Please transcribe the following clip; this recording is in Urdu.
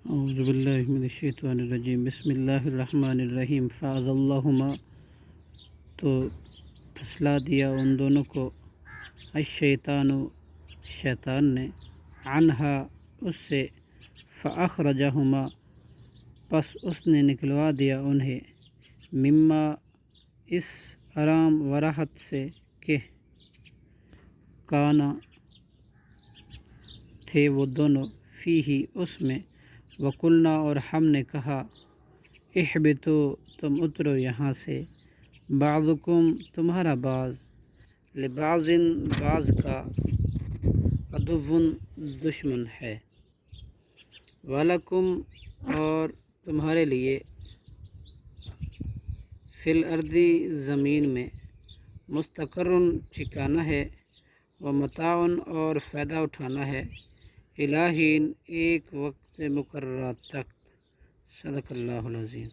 اعوذ باللہ من الشیطان الرجیم بسم اللہ الرحمن الرحیم فَأَزَلَّهُمَا تو پھسلا دیا ان دونوں کو الشیطان شیطان نے عنہا اس سے فَأَخْرَجَهُمَا پس اس نے نکلوا دیا انہیں مما اس آرام و راحت سے کہ کانا تھے وہ دونوں فیہی اس میں وقلنا اور ہم نے کہا اہبطو تم اترو یہاں سے بعضکم تمہارا بعض لبعض بعض کا عدو دشمن ہے ولکم اور تمہارے لیے فی الارض زمین میں مستقر ٹھکانہ ہے ومتاع اور فائدہ اٹھانا ہے الہین ایک وقت مقررہ تک صدق اللہ العظیم۔